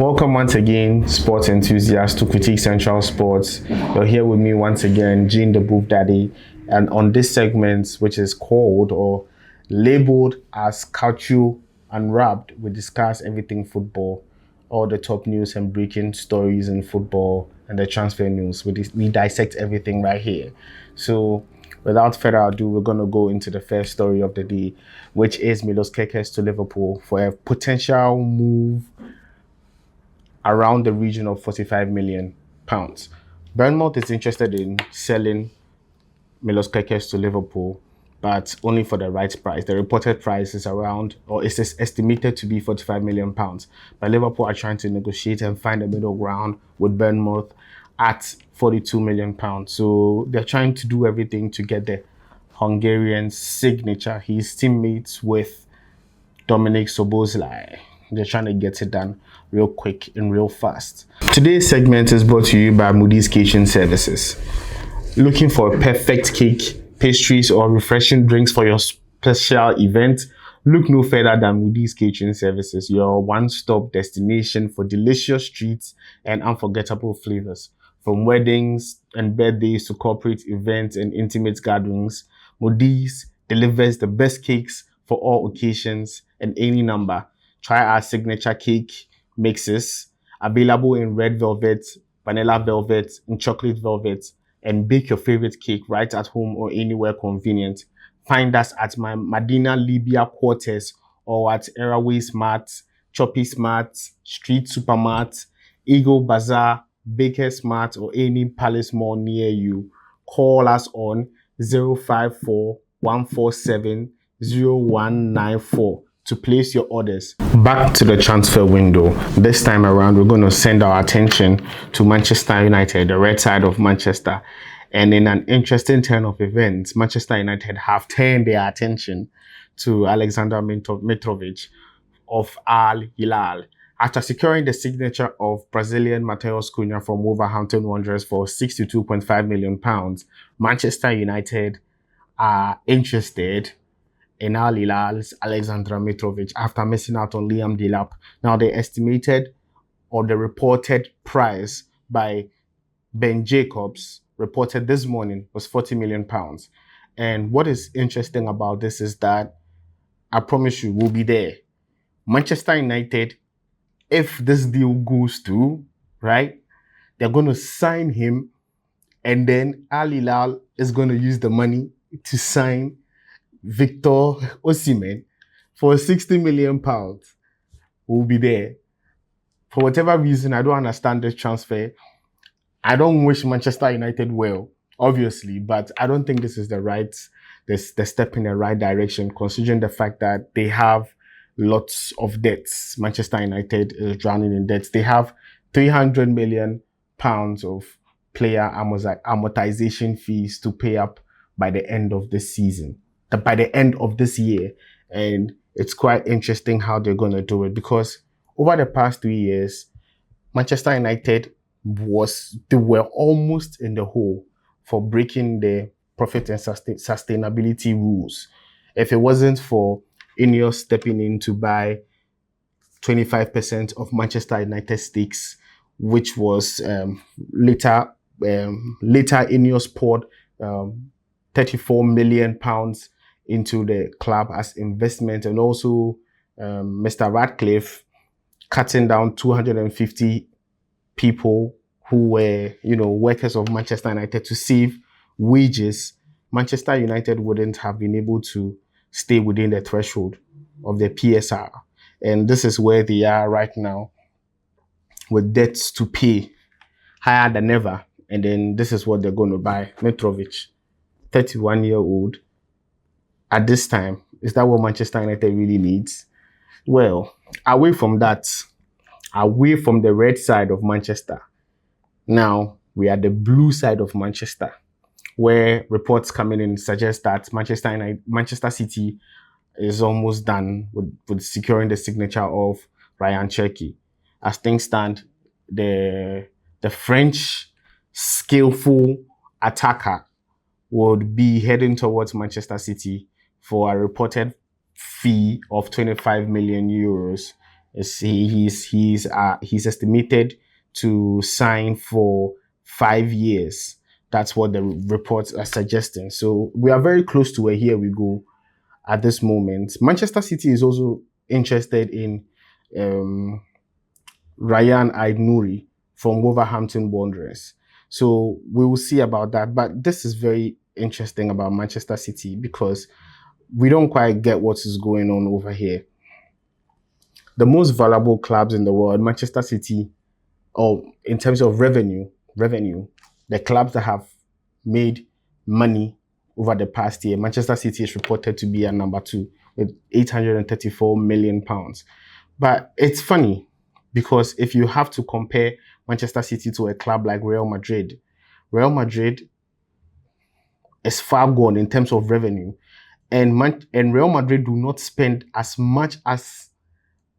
Welcome once again, sports enthusiasts, to Critique Central Sports. You're here with me once again, Gene the Booth Daddy, and on this segment, which is called or labeled as Culture Unwrapped, we discuss everything football, all the top news and breaking stories in football and the transfer news. We dissect everything right here. So, without further ado, we're going to go into the first story of the day, which is Milos Kerkez to Liverpool for a potential move around the region of £45 million. Bournemouth is interested in selling Milos Kerkez to Liverpool, but only for the right price. The reported price is around, or is estimated to be £45 million. But Liverpool are trying to negotiate and find a middle ground with Bournemouth at £42 million. So they're trying to do everything to get the Hungarian signature. He's teammates with Dominik Szoboszlai. They're trying to get it done real quick and real fast. Today's segment is brought to you by Moody's Kitchen Services. Looking for a perfect cake, pastries, or refreshing drinks for your special event? Look no further than Moody's Kitchen Services, your one-stop destination for delicious treats and unforgettable flavors. From weddings and birthdays to corporate events and intimate gatherings, Moody's delivers the best cakes for all occasions and any number. Try our signature cake mixes, available in red velvet, vanilla velvet, and chocolate velvet, and bake your favorite cake right at home or anywhere convenient. Find us at my Medina Libya quarters or at Airways Mart, Choppy Smart, Street Supermart, Eagle Bazaar, Baker's Mart, or any Palace Mall near you. Call us on 054 147 0194 to place your orders. Back to the transfer window. This time around, we're going to send our attention to Manchester United, the red side of Manchester. And in an interesting turn of events, Manchester United have turned their attention to Alexander Mitrovic of Al Hilal. After securing the signature of Brazilian Matheus Cunha from Wolverhampton Wanderers for £62.5 million, Manchester United are interested in Al Hilal's Alexander Mitrovic after missing out on Liam Delap. Now, the estimated or the reported price by Ben Jacobs reported this morning was £40 million. And what is interesting about this is that I promise you we'll be there. Manchester United, if this deal goes through, right, they're going to sign him, and then Al Hilal is going to use the money to sign Victor Osimhen for £60 million. We'll be there. For whatever reason, I don't understand this transfer. I don't wish Manchester United well, obviously, but I don't think this is the step in the right direction, considering the fact that they have lots of debts. Manchester United is drowning in debts. They have £300 million of player amortization fees to pay up by the end of the season. By the end of this year. And it's quite interesting how they're going to do it, because over the past 3 years, Manchester United were almost in the hole for breaking the profit and sustainability rules. If it wasn't for Ineos stepping in to buy 25% of Manchester United stakes, which was later Ineos poured £34 million into the club as investment, and also Mr. Radcliffe cutting down 250 people who were, workers of Manchester United to save wages. Manchester United wouldn't have been able to stay within the threshold of the PSR. And this is where they are right now, with debts to pay higher than ever. And then this is what they're going to buy. Mitrovic, 31-year-old. At this time, is that what Manchester United really needs? Well, away from that, away from the red side of Manchester, now we are the blue side of Manchester, where reports coming in suggest that Manchester City is almost done with securing the signature of Ryan Cherki. As things stand, the French skillful attacker would be heading towards Manchester City for a reported fee of 25 million euros. He's estimated to sign for 5 years. That's what the reports are suggesting. So we are very close to a here we go at this moment. Manchester City is also interested in um, Ryan Aid-Nouri from Wolverhampton Wanderers. So we will see about that. But this is very interesting about Manchester City because we don't quite get what is going on over here. The most valuable clubs in the world, Manchester City, or in terms of revenue, the clubs that have made money over the past year, Manchester City is reported to be at number 2 with 834 million pounds. But it's funny because if you have to compare Manchester City to a club like Real Madrid is far gone in terms of revenue, and Real Madrid do not spend as much as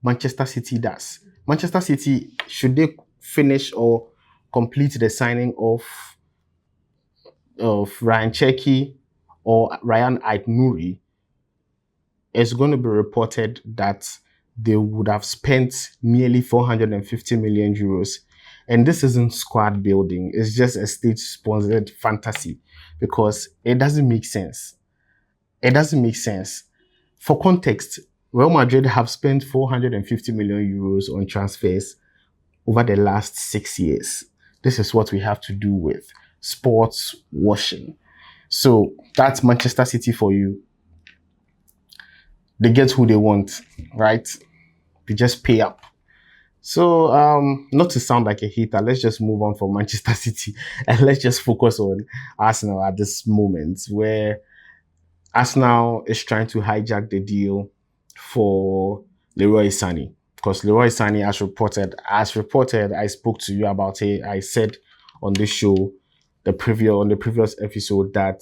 Manchester City does. Manchester City, should they finish or complete the signing of Ryan Cherki or Ryan Aid-Nouri, it's going to be reported that they would have spent nearly 450 million euros. And this isn't squad building, it's just a stage sponsored fantasy because it doesn't make sense. It doesn't make sense. For context, Real Madrid have spent 450 million euros on transfers over the last 6 years. This is what we have to do with sports washing. So that's Manchester City for you. They get who they want, right? They just pay up. So, not to sound like a hater, let's just move on from Manchester City and let's just focus on Arsenal at this moment, where Arsenal is trying to hijack the deal for Leroy Sané. Because Leroy Sané, as reported, I spoke to you about it. I said on this show, on the previous episode, that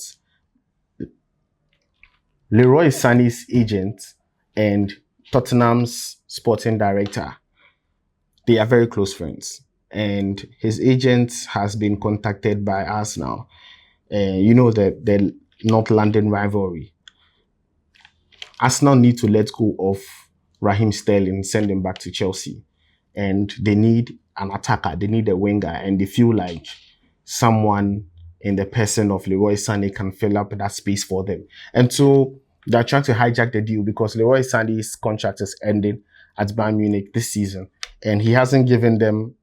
Leroy Sané's agent and Tottenham's sporting director, they are very close friends. And his agent has been contacted by Arsenal. You know, the North London rivalry. Arsenal need to let go of Raheem Sterling, send him back to Chelsea. And they need an attacker, they need a winger, and they feel like someone in the person of Leroy Sané can fill up that space for them. And so they're trying to hijack the deal because Leroy Sané's contract is ending at Bayern Munich this season. And he hasn't given them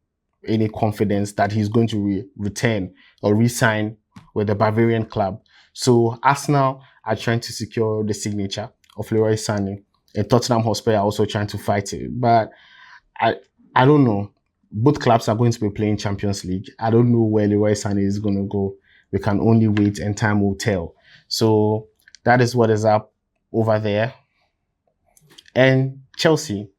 any confidence that he's going to return or re-sign with the Bavarian club. So Arsenal are trying to secure the signature of Leroy Sané, and Tottenham Hotspur are also trying to fight it. But I don't know. Both clubs are going to be playing Champions League. I don't know where Leroy Sané is going to go. We can only wait and time will tell. So that is what is up over there. And Chelsea.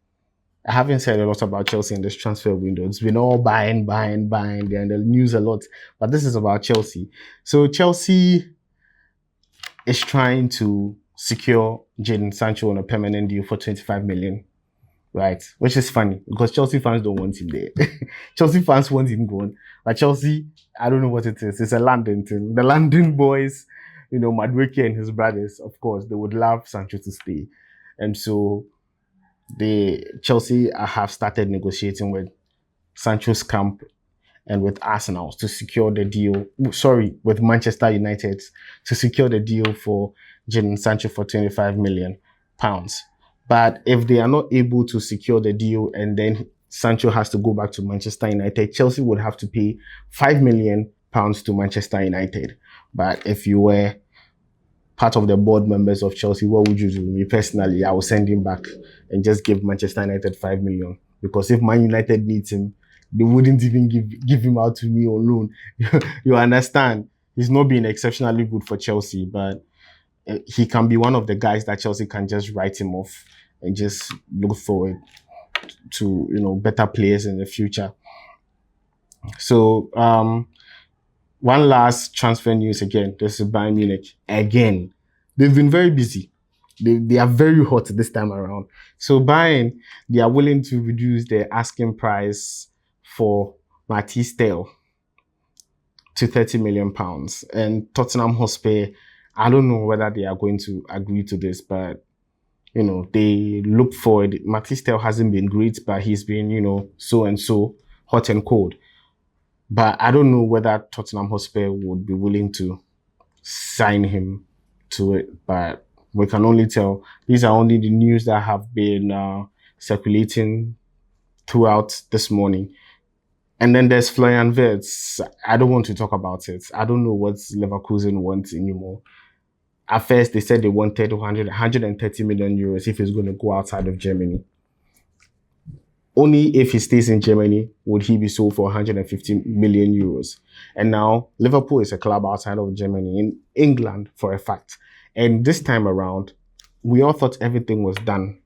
I haven't said a lot about Chelsea in this transfer window. It's been all buying. They're in the news a lot. But this is about Chelsea. So Chelsea is trying to secure Jadon Sancho on a permanent deal for 25 million. Right? Which is funny because Chelsea fans don't want him there. Chelsea fans want him gone. But Chelsea, I don't know what it is. It's a London thing. The London boys, Madueke and his brothers, of course, they would love Sancho to stay. And so Chelsea have started negotiating with Sancho's camp and with Arsenal to secure the deal. Sorry, with Manchester United to secure the deal for Jadon Sancho for 25 million pounds. But if they are not able to secure the deal and then Sancho has to go back to Manchester United, Chelsea would have to pay 5 million pounds to Manchester United. But if you were part of the board members of Chelsea, what would you do? Me personally, I will send him back and just give Manchester United 5 million. Because if Man United needs him, they wouldn't even give him out to me on loan. You understand? He's not been exceptionally good for Chelsea, but he can be one of the guys that Chelsea can just write him off and just look forward to, better players in the future. So, one last transfer news again. This is Bayern Munich. Again, they've been very busy. They are very hot this time around. So Bayern, they are willing to reduce their asking price for Mathys Tel to 30 million pounds. And Tottenham Hotspur, I don't know whether they are going to agree to this, but they look forward. Matisse Tel hasn't been great, but he's been, so and so, hot and cold. But I don't know whether Tottenham Hotspur would be willing to sign him to it. But we can only tell. These are only the news that have been circulating throughout this morning. And then there's Florian Wirtz. I don't want to talk about it. I don't know what Leverkusen wants anymore. At first, they said they wanted 130 million euros if he's going to go outside of Germany. Only if he stays in Germany would he be sold for 150 million euros. And now Liverpool is a club outside of Germany, in England for a fact. And this time around, we all thought everything was done.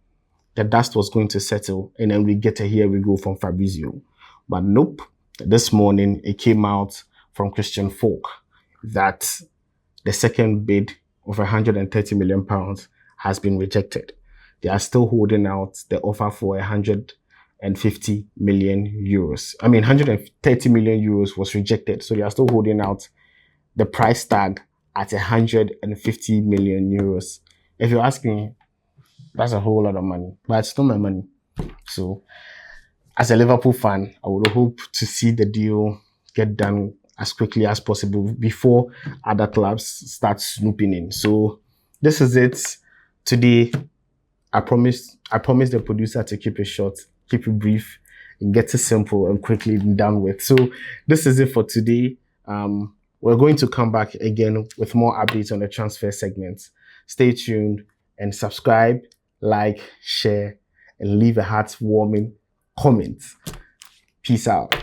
The dust was going to settle, and then we get a here we go from Fabrizio. But nope. This morning, it came out from Christian Falk that the second bid of £130 million has been rejected. They are still holding out the offer for 150 million euros. 130 million euros was rejected. So they are still holding out the price tag at 150 million euros. If you ask me, that's a whole lot of money, but it's not my money. So as a Liverpool fan, I would hope to see the deal get done as quickly as possible before other clubs start snooping in. So this is it. Today, I promised the producer to keep it short, keep it brief, and get it simple and quickly done with. So this is it for today. We're going to come back again with more updates on the transfer segments. Stay tuned and subscribe, like, share, and leave a heartwarming comment. Peace out.